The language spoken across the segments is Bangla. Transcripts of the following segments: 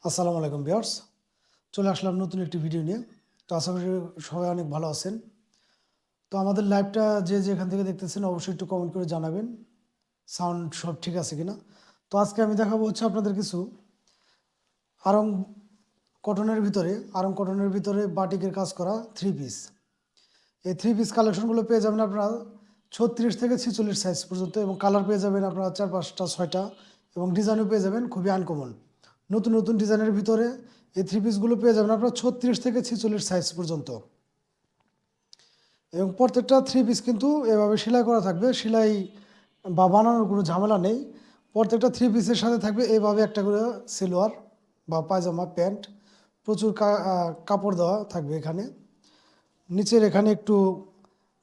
আসসালামু আলাইকুম ভিউয়ার্স, চলে আসলাম নতুন একটি ভিডিও নিয়ে। তো আশা করি সবাই অনেক ভালো আছেন। তো আমাদের লাইভটা যে যেখান থেকে দেখতেছেন অবশ্যই একটু কমেন্ট করে জানাবেন সাউন্ড সব ঠিক আছে কিনা। তো আজকে আমি দেখাবো হচ্ছে আপনাদের কিছু আরং আরং কটনের ভিতরে বাটিকের কাজ করা থ্রি পিস। এই থ্রি পিস কালেকশনগুলো পেয়ে যাবেন আপনারা 36 থেকে 46 সাইজ পর্যন্ত, এবং কালার পেয়ে যাবেন আপনারা 4-5টা 6টা, এবং ডিজাইনও পেয়ে যাবেন খুবই আনকমন নতুন নতুন ডিজাইনের ভিতরে। এই থ্রি পিসগুলো পেয়ে যাবেন আপনারা 36 থেকে 46 সাইজ পর্যন্ত, এবং প্রত্যেকটা থ্রি পিস কিন্তু এভাবে সেলাই করা থাকবে। সেলাই বা বানানোর কোনো ঝামেলা নেই। প্রত্যেকটা থ্রি পিসের সাথে থাকবে এভাবে একটা করে সেলোয়ার বা পায়জামা প্যান্ট, প্রচুর কাপড় দেওয়া থাকবে এখানে। নিচের এখানে একটু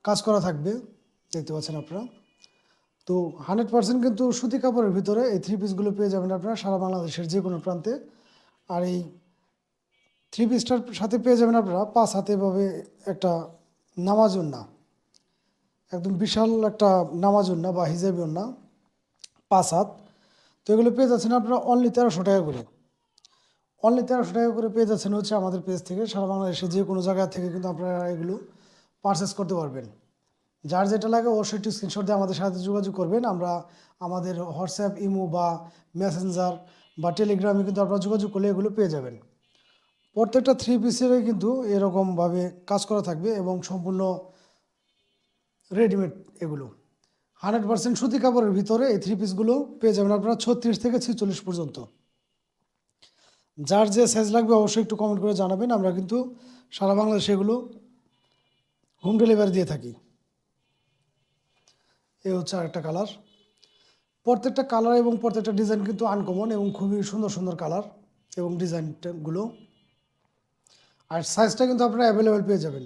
কাজ করা থাকবে, দেখতে পাচ্ছেন আপনারা। তো 100% কিন্তু সুতি কাপড়ের ভিতরে এই থ্রি পিসগুলো পেয়ে যাবেন আপনারা সারা বাংলাদেশের যে কোনো প্রান্তে। আর এই থ্রি পিসটার সাথে পেয়ে যাবেন আপনারা 5 হাতে এভাবে একটা নামাজ ওড়না, একদম বিশাল একটা নামাজ ওড়না বা হিজাবি ওড়না 5 হাত। তো এগুলো পেয়ে যাচ্ছেন আপনারা অনলি 1300 টাকা করে। অনলি 1300 টাকা করে পেয়ে যাচ্ছেন হচ্ছে আমাদের পেজ থেকে। সারা বাংলাদেশে যে কোনো জায়গা থেকে কিন্তু আপনারা এগুলো পারচেস করতে পারবেন। যার যেটা লাগে অবশ্যই একটু স্ক্রিনশট দিয়ে আমাদের সাথে যোগাযোগ করবেন। আমরা আমাদের হোয়াটসঅ্যাপ, ইমো বা মেসেঞ্জার বা টেলিগ্রামে কিন্তু আপনারা যোগাযোগ করলে এগুলো পেয়ে যাবেন। প্রত্যেকটা থ্রি পিসেরই কিন্তু এরকমভাবে কাজ করা থাকবে এবং সম্পূর্ণ রেডিমেড এগুলো। 100% সুতি কাপড়ের ভিতরে এই থ্রি পিসগুলো পেয়ে যাবেন আপনারা 36 থেকে 46 পর্যন্ত। যার যে সাইজ লাগবে অবশ্যই একটু কমেন্ট করে জানাবেন। আমরা কিন্তু সারা বাংলাদেশে এগুলো হোম ডেলিভারি দিয়ে থাকি। এই হচ্ছে আরেকটা কালার। প্রত্যেকটা কালার এবং প্রত্যেকটা ডিজাইন কিন্তু আনকমন এবং খুবই সুন্দর সুন্দর কালার এবং ডিজাইনগুলো। আর সাইজটা কিন্তু আপনারা অ্যাভেলেবেল পেয়ে যাবেন।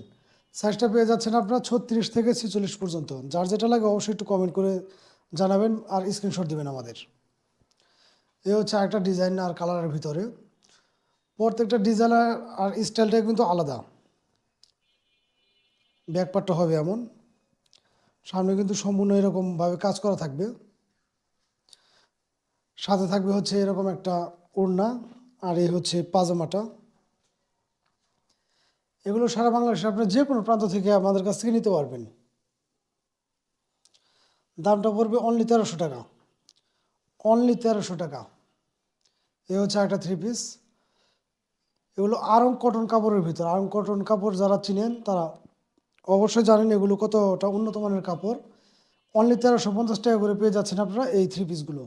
সাইজটা পেয়ে যাচ্ছেন আপনারা 36 থেকে 46 পর্যন্ত। যার যেটা লাগে অবশ্যই একটু কমেন্ট করে জানাবেন আর স্ক্রিনশট দেবেন আমাদের। এই হচ্ছে আরেকটা ডিজাইন আর কালারের ভিতরে। প্রত্যেকটা ডিজাইন আর স্টাইলটাই কিন্তু আলাদা। ব্যাকপার্টটা হবে এমন, সামনে কিন্তু সম্পূর্ণ এরকমভাবে কাজ করা থাকবে। সাথে থাকবে হচ্ছে এরকম একটা ওড়না, আর এই হচ্ছে পাজামাটা। এগুলো সারা বাংলাদেশে আপনার যে কোনো প্রান্ত থেকে আমাদের কাছ থেকে নিতে পারবেন। দামটা পড়বে অনলি 1300 টাকা। অনলি 1300 টাকা। এ হচ্ছে একটা থ্রি পিস। এগুলো আরং কটন কাপড়ের ভিতর। আরং কটন কাপড় যারা চিনেন তারা অবশ্যই জানেন এগুলো কতটা উন্নত মানের কাপড়। অনলি 1350 টাকা করে পেয়ে যাচ্ছেন আপনারা এই থ্রি পিসগুলো।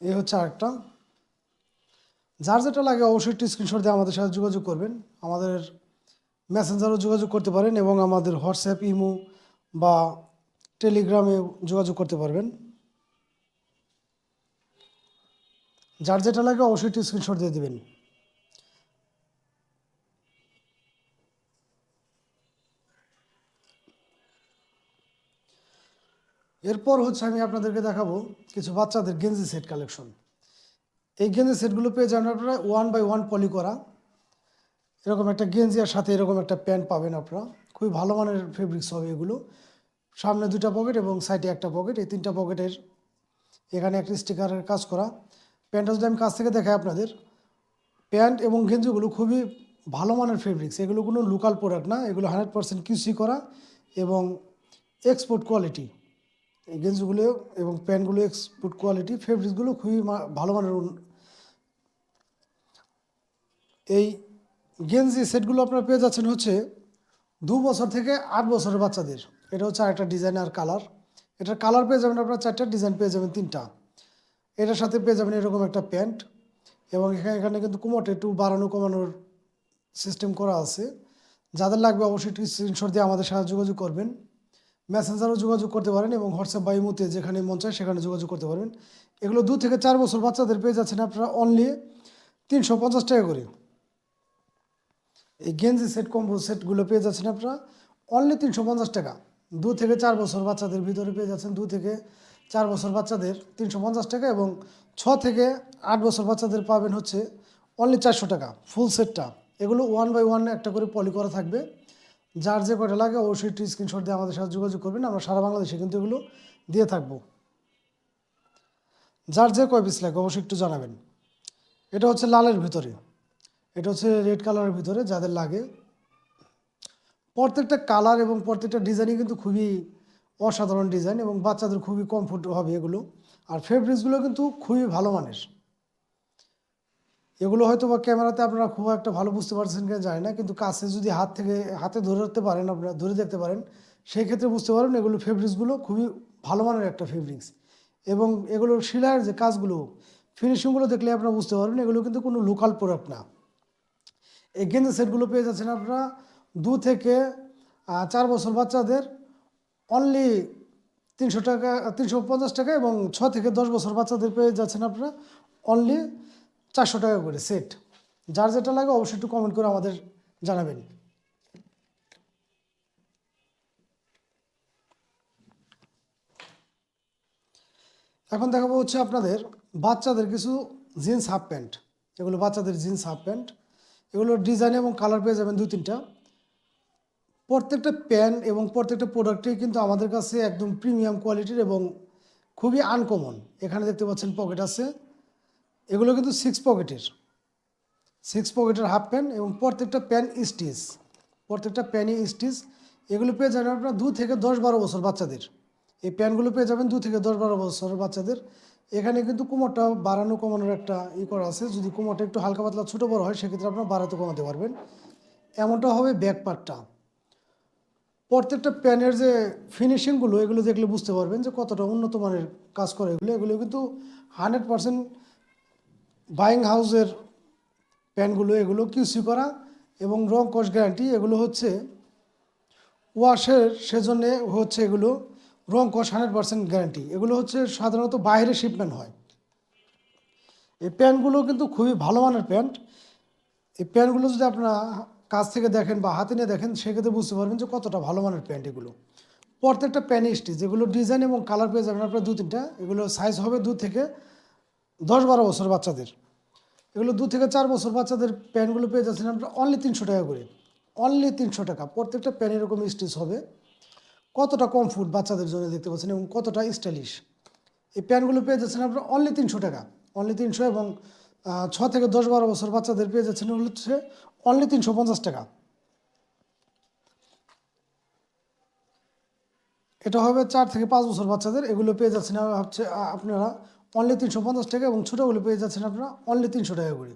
এই হচ্ছে আরেকটা। যার যেটা লাগে অবশ্যই একটু স্ক্রিনশট দিয়ে আমাদের সাথে যোগাযোগ করবেন। আমাদের মেসেঞ্জারও যোগাযোগ করতে পারেন এবং আমাদের হোয়াটসঅ্যাপ, ইমো বা টেলিগ্রামে যোগাযোগ করতে পারবেন। যার যেটা লাগে অবশ্যই একটু স্ক্রিনশট দিয়ে দেবেন। এরপর হচ্ছে আমি আপনাদেরকে দেখাবো কিছু বাচ্চাদের গেঞ্জি সেট কালেকশন। এই গেঞ্জি সেটগুলো পেয়ে যাবেন আপনারা 1 বাই 1 পলি করা। এরকম একটা গেঞ্জি আর সাথে এরকম একটা প্যান্ট পাবেন আপনারা। খুবই ভালো মানের ফেব্রিক্স হবে এগুলো। সামনে 2টা পকেট এবং সাইডে একটা পকেট, এই 3টা পকেটের এখানে একটা স্টিকারের কাজ করা। প্যান্টটা যদি আমি কাছ থেকে দেখাই আপনাদের, প্যান্ট এবং গেঞ্জিগুলো খুবই ভালো মানের ফেব্রিক্স। এগুলো কোনো লোকাল প্রোডাক্ট না, এগুলো 100% কিউসি করা এবং এক্সপোর্ট কোয়ালিটি। এই গেঞ্জিগুলো এবং প্যান্টগুলো এক্সপোর্ট কোয়ালিটি, ফেব্রিক্সগুলো খুবই ভালো মানের। এই গেঞ্জি সেটগুলো আপনারা পেয়ে যাচ্ছেন হচ্ছে 2 বছর থেকে 8 বছরের বাচ্চাদের। এটা হচ্ছে আরেকটা ডিজাইন আর কালার। এটার কালার পেয়ে যাবেন আপনারা 4টা, ডিজাইন পেয়ে যাবেন 3টা। এটার সাথে পেয়ে যাবেন এরকম একটা প্যান্ট, এবং এখানে এখানে কিন্তু কোমরটা একটু বাড়ানো কমানোর সিস্টেম করা আছে। যাদের লাগবে অবশ্যই একটু স্ক্রিনশট দিয়ে আমাদের সাথে যোগাযোগ করবেন। মেসেঞ্জারও যোগাযোগ করতে পারেন এবং হোয়াটসঅ্যাপ বা ইমোতে যেখানে মন চায় সেখানে যোগাযোগ করতে পারবেন। এগুলো 2 থেকে 4 বছর বাচ্চাদের পেয়ে যাচ্ছেন আপনারা অনলি 350 টাকা করে। এই গেঞ্জি সেট, কম্বো সেটগুলো পেয়ে যাচ্ছেন আপনারা অনলি 350 টাকা। 2 থেকে 4 বছর বাচ্চাদের ভিতরে পেয়ে যাচ্ছেন 2 থেকে 4 বছর বাচ্চাদের 350 টাকা, এবং 6 থেকে 8 বছর বাচ্চাদের পাবেন হচ্ছে অনলি 400 টাকা ফুল সেটটা। এগুলো 1 বাই 1 একটা করে পলি করা থাকবে। যার যে কটা লাগে অবশ্যই একটু স্ক্রিনশট দিয়ে আমাদের সাথে যোগাযোগ করবেন। আমরা সারা বাংলাদেশে কিন্তু এগুলো দিয়ে থাকবো। যার যে কয় পিস লাগে অবশ্যই একটু জানাবেন। এটা হচ্ছে লালের ভিতরে, এটা হচ্ছে রেড কালারের ভিতরে যাদের লাগে। প্রত্যেকটা কালার এবং প্রত্যেকটা ডিজাইনই কিন্তু খুবই অসাধারণ ডিজাইন এবং বাচ্চাদের খুবই কমফোর্ট হবে এগুলো। আর ফেব্রিক্সগুলো কিন্তু খুবই ভালো মানের। এগুলো হয়তো বা ক্যামেরাতে আপনারা খুব একটা ভালো বুঝতে পারছেন কিনা জানি না, কিন্তু কাছে যদি হাতে ধরে রাখতে পারেন, আপনারা ধরে দেখতে পারেন, সেই ক্ষেত্রে বুঝতে পারবেন এগুলো ফেব্রিক্সগুলো খুবই ভালো মানের একটা ফেব্রিক্স। এবং এগুলোর সেলাইয়ের যে কাজগুলো, ফিনিশিংগুলো দেখলে আপনারা বুঝতে পারবেন এগুলো কিন্তু কোনো লোকাল প্রোডাক্ট না। এই গেঞ্জি সেটগুলো পেয়ে যাচ্ছেন আপনারা 2 থেকে 4 বছর বাচ্চাদের অনলি 300 টাকা, 350 টাকা, এবং 6 থেকে 10 বছর বাচ্চাদের পেয়ে যাচ্ছেন আপনারা অনলি 400 টাকা করে সেট। যার যেটা লাগে অবশ্যই একটু কমেন্ট করে আমাদের জানাবেন। এখন দেখাবো হচ্ছে আপনাদের বাচ্চাদের কিছু জিন্স হাফ প্যান্ট। এগুলো বাচ্চাদের জিন্স হাফ প্যান্ট, এগুলোর ডিজাইন এবং কালার পেয়ে যাবেন 2-3টা। প্রত্যেকটা প্যান্ট এবং প্রত্যেকটা প্রোডাক্টই কিন্তু আমাদের কাছে একদম প্রিমিয়াম কোয়ালিটির এবং খুবই আনকমন। এখানে দেখতে পাচ্ছেন পকেট আছে, এগুলো কিন্তু 6 পকেটের হাফ প্যান্ট এবং প্রত্যেকটা প্যান্ট স্টিচ, প্রত্যেকটা প্যান্টই স্টিচ। এগুলো পেয়ে যাবেন আপনার 2 থেকে 10-12 বছর বাচ্চাদের। এই প্যান্টগুলো পেয়ে যাবেন 2 থেকে 10-12 বছরের বাচ্চাদের। এখানে কিন্তু কোমরটা বাড়ানো কমানোর একটা করা আছে। যদি কোমরটা একটু হালকা পাতলা ছোটো বড় হয় সেক্ষেত্রে আপনারা বাড়াতে কমাতে পারবেন। এমনটা হবে ব্যাক পার্টটা। প্রত্যেকটা প্যানের যে ফিনিশিংগুলো এগুলো দেখলে বুঝতে পারবেন যে কতটা উন্নত মানের কাজ করে এগুলো। এগুলো কিন্তু 100% বাইং হাউসের প্যান্টগুলো, এগুলো কিউসি করা এবং রং কস গ্যারান্টি। এগুলো হচ্ছে ওয়াশের সেজন্য হচ্ছে এগুলো রং কস 100% গ্যারান্টি। এগুলো হচ্ছে সাধারণত বাইরে শিপমেন্ট হয়। এই প্যান্টগুলো কিন্তু খুবই ভালো মানের প্যান্ট। এই প্যান্টগুলো যদি আপনারা কাছ থেকে দেখেন বা হাতে নিয়ে দেখেন সেক্ষেত্রে বুঝতে পারবেন যে কতটা ভালো মানের প্যান্ট এগুলো। প্রত্যেকটা প্যান্ট স্টিচ, যেগুলো ডিজাইন এবং কালার পেয়ে যাবেন আপনার 2-3টা। এগুলো সাইজ হবে 2 থেকে 10-12 বছর বাচ্চাদের। এগুলো 2 থেকে 4 বছর বাচ্চাদের প্যান্টগুলো পেয়ে যাচ্ছেন আপনারা অনলি 300 টাকা করে। অনলি 300 টাকা। প্রত্যেকটা প্যান্ট এরকম স্টিচ হবে। কতটা কমফোর্ট বাচ্চাদের জন্য দেখতে পাচ্ছেন এবং কতটা স্টাইলিশ। এই প্যান্টগুলো পেয়ে যাচ্ছেন আপনারা অনলি 300 টাকা, অনলি 300। এবং 6 থেকে 10-12 বছর বাচ্চাদের পেয়ে যাচ্ছেন হচ্ছে অনলি 350 টাকা। এটা হবে 4 থেকে 5 বছর বাচ্চাদের। এগুলো পেয়ে যাচ্ছেন হচ্ছে আপনারা অনলি 350 টাকা এবং ছোটোগুলো পেয়ে যাচ্ছেন আপনারা অনলি 300 টাকা করে।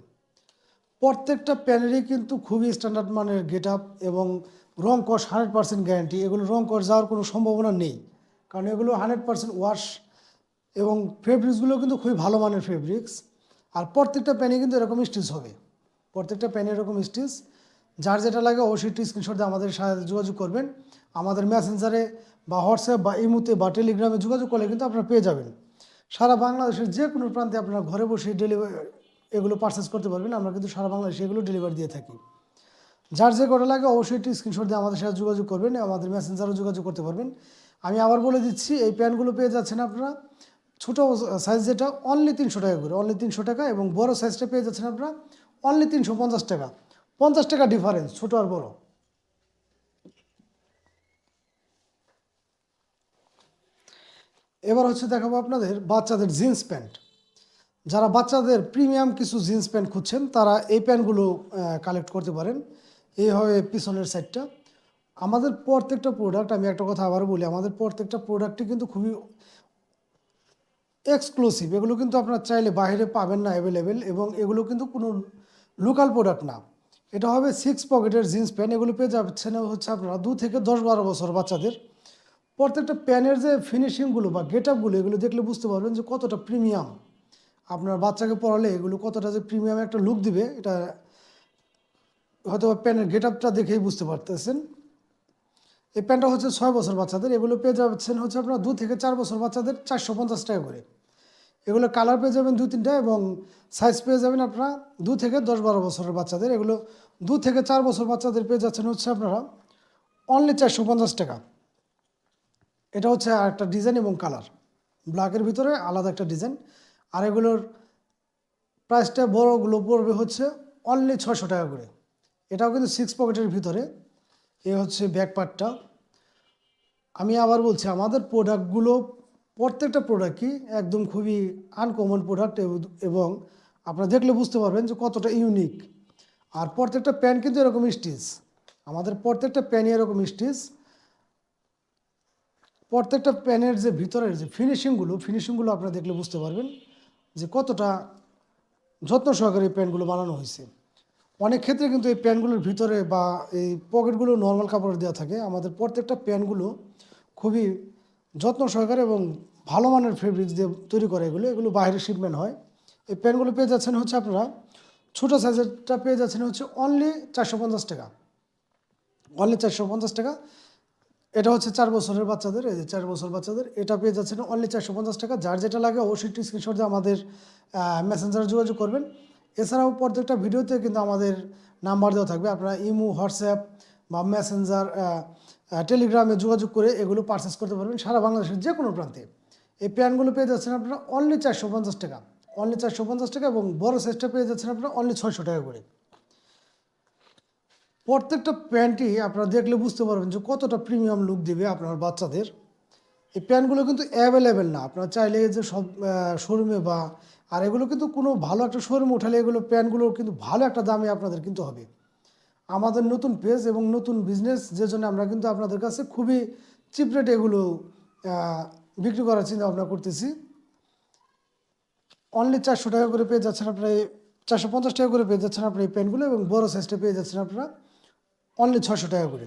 প্রত্যেকটা প্যানেরই কিন্তু খুবই স্ট্যান্ডার্ড মানের গেট আপ এবং রং কস 100% গ্যারান্টি। এগুলো রং কস যাওয়ার কোনো সম্ভাবনা নেই, কারণ এগুলো 100% ওয়াশ এবং ফেব্রিক্সগুলো কিন্তু খুবই ভালো মানের ফেব্রিক্স। আর প্রত্যেকটা প্যানে কিন্তু এরকম স্টিচ হবে, প্রত্যেকটা প্যানে এরকম স্টিচ। যার যেটা লাগে অবশ্যই একটু স্ক্রিনশট দিয়ে আমাদের সাথে যোগাযোগ করবেন। আমাদের মেসেঞ্জারে বা হোয়াটসঅ্যাপ বা ইমোতে বা টেলিগ্রামে যোগাযোগ করলে কিন্তু আপনারা পেয়ে যাবেন। সারা বাংলাদেশের যে কোনো প্রান্তে আপনারা ঘরে বসে ডেলিভারি এগুলো পারচেস করতে পারবেন। আমরা কিন্তু সারা বাংলাদেশে এগুলো ডেলিভারি দিয়ে থাকি। যার যে কটা লাগে অবশ্যই একটু স্ক্রিনশট দিয়ে আমাদের সাথে যোগাযোগ করবেন, আমাদের মেসেঞ্জারও যোগাযোগ করতে পারবেন। আমি আবার বলে দিচ্ছি, এই প্যান্টগুলো পেয়ে যাচ্ছেন আপনারা ছোটো সাইজ যেটা অনলি 300 টাকা করে, অনলি 300 টাকা। এবং বড় সাইজটা পেয়ে যাচ্ছেন আপনারা অনলি 350 টাকা। 50 টাকা ডিফারেন্স ছোটো আর বড়। এবার হচ্ছে দেখাবো আপনাদের বাচ্চাদের জিন্স প্যান্ট। যারা বাচ্চাদের প্রিমিয়াম কিছু জিন্স প্যান্ট খুঁজছেন তারা এই প্যান্টগুলো কালেক্ট করতে পারেন। এই হবে পিছনের সাইডটা। আমাদের প্রত্যেকটা প্রোডাক্ট, আমি একটা কথা আবার বলি, আমাদের প্রত্যেকটা প্রোডাক্টই কিন্তু খুবই এক্সক্লুসিভ। এগুলো কিন্তু আপনারা চাইলে বাইরে পাবেন না অ্যাভেলেবেল, এবং এগুলো কিন্তু কোনো লোকাল প্রোডাক্ট না। এটা হবে 6 পকেটের জিন্স প্যান্ট। এগুলো পেয়ে যাচ্ছেন হচ্ছে আপনারা 2 থেকে 10-12 বছর বাচ্চাদের। প্রত্যেকটা প্যানের যে ফিনিশিংগুলো বা গেট আপগুলো এগুলো দেখলে বুঝতে পারবেন যে কতটা প্রিমিয়াম। আপনার বাচ্চাকে পড়ালে এগুলো কতটা যে প্রিমিয়াম একটা লুক দিবে এটা হয়তো প্যানের গেট আপটা দেখেই বুঝতে পারতেছেন। এই প্যান্টটা হচ্ছে 6 বছর বাচ্চাদের। এগুলো পেয়ে যাচ্ছেন হচ্ছে আপনার 2 থেকে 4 বছর বাচ্চাদের 450 টাকা করে। এগুলো কালার পেয়ে যাবেন 2-3টা এবং সাইজ পেয়ে যাবেন আপনারা 2 থেকে 10-12 বছরের বাচ্চাদের। এগুলো 2 থেকে 4 বছর বাচ্চাদের পেয়ে যাচ্ছেন হচ্ছে আপনারা অনলি 450 টাকা। এটা হচ্ছে আর একটা ডিজাইন এবং কালার, ব্ল্যাকের ভিতরে আলাদা একটা ডিজাইন। আর এগুলোর প্রাইসটা বড়গুলো পড়বে হচ্ছে অনলি 600 টাকা করে। এটাও কিন্তু 6 পকেটের ভিতরে। এ হচ্ছে ব্যাক পার্টটা। আমি আবার বলছি, আমাদের প্রোডাক্টগুলো প্রত্যেকটা প্রোডাক্টই একদম খুবই আনকমন প্রোডাক্ট এবং আপনারা দেখলে বুঝতে পারবেন যে কতটা ইউনিক। আর প্রত্যেকটা প্যান কিন্তু এরকম স্টিচ, আমাদের প্রত্যেকটা প্যানই এরকম স্টিচ। প্রত্যেকটা প্যানের যে ভিতরের যে ফিনিশিংগুলো আপনারা দেখলে বুঝতে পারবেন যে কতটা যত্ন সহকারে এই প্যান্টগুলো বানানো হয়েছে। অনেক ক্ষেত্রে কিন্তু এই প্যান্টগুলোর ভিতরে বা এই পকেটগুলো নর্মাল কাপড় দেওয়া থাকে। আমাদের প্রত্যেকটা প্যান্টগুলো খুবই যত্ন সহকারে এবং ভালো মানের ফেব্রিক্স দিয়ে তৈরি করে এগুলো বাইরে শিপমেন্ট হয়। এই প্যান্টগুলো পেয়ে যাচ্ছেন হচ্ছে আপনারা ছোটো সাইজেরটা পেয়ে যাচ্ছেন হচ্ছে অনলি 450 টাকা, অনলি 450 টাকা। এটা হচ্ছে 4 বছরের বাচ্চাদের, এই যে 4 বছর বাচ্চাদের এটা পেয়ে যাচ্ছেন অনলি 450 টাকা। যার যেটা লাগে অবশ্যই স্ক্রিনশট দিয়ে আমাদের মেসেঞ্জারে যোগাযোগ করবেন। এছাড়াও প্রত্যেকটা ভিডিওতে কিন্তু আমাদের নাম্বার দেওয়া থাকবে, আপনারা ইমো, হোয়াটসঅ্যাপ বা মেসেঞ্জার, টেলিগ্রামে যোগাযোগ করে এগুলো পারচেস করতে পারবেন সারা বাংলাদেশের যে কোনো প্রান্তে। এই প্যান্টগুলো পেয়ে যাচ্ছেন আপনারা অনলি 450 টাকা, অনলি 450 টাকা, এবং বড় সাইজটা পেয়ে যাচ্ছেন আপনারা অনলি 600 টাকা করে। প্রত্যেকটা প্যান্টই আপনারা দেখলে বুঝতে পারবেন যে কতটা প্রিমিয়াম লুক দিবে আপনার বাচ্চাদের। এই প্যান্টগুলো কিন্তু অ্যাভেলেবেল না, আপনারা চাইলে যে সব শোরুমে বা আর এগুলো কিন্তু কোনো ভালো একটা শোরুমে উঠালে এগুলো প্যান্টগুলো কিন্তু ভালো একটা দামে আপনাদের কিনতে হবে। আমাদের নতুন পেজ এবং নতুন বিজনেস, যে জন্য আমরা কিন্তু আপনাদের কাছে খুবই চিপ রেটে এগুলো বিক্রি করার চিন্তা ভাবনা করতেছি। অনলি 400 টাকা করে পেয়ে যাচ্ছেন আপনারা, 450 টাকা করে পেয়ে যাচ্ছেন আপনার এই প্যান্টগুলো, এবং বড় সাইজটা পেয়ে যাচ্ছেন আপনারা অনলি 600 টাকা করে।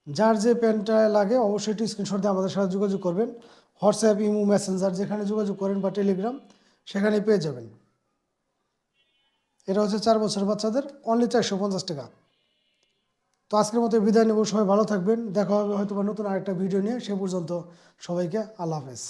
যার যে প্যান্টটা লাগে অবশ্যই একটু স্ক্রিনশট দিয়ে আমাদের সাথে যোগাযোগ করবেন। হোয়াটসঅ্যাপ, ইমো, মেসেঞ্জার যেখানে যোগাযোগ করেন বা টেলিগ্রাম, সেখানে পেয়ে যাবেন। এটা হচ্ছে 4 বছর বাচ্চাদের অনলি 450 টাকা। তো আজকের মতো বিদায় নেব, সবাই ভালো থাকবেন, দেখা হবে হয়তো বা নতুন আরেকটা ভিডিও নিয়ে। সে পর্যন্ত সবাইকে আল্লাহ হাফেজ।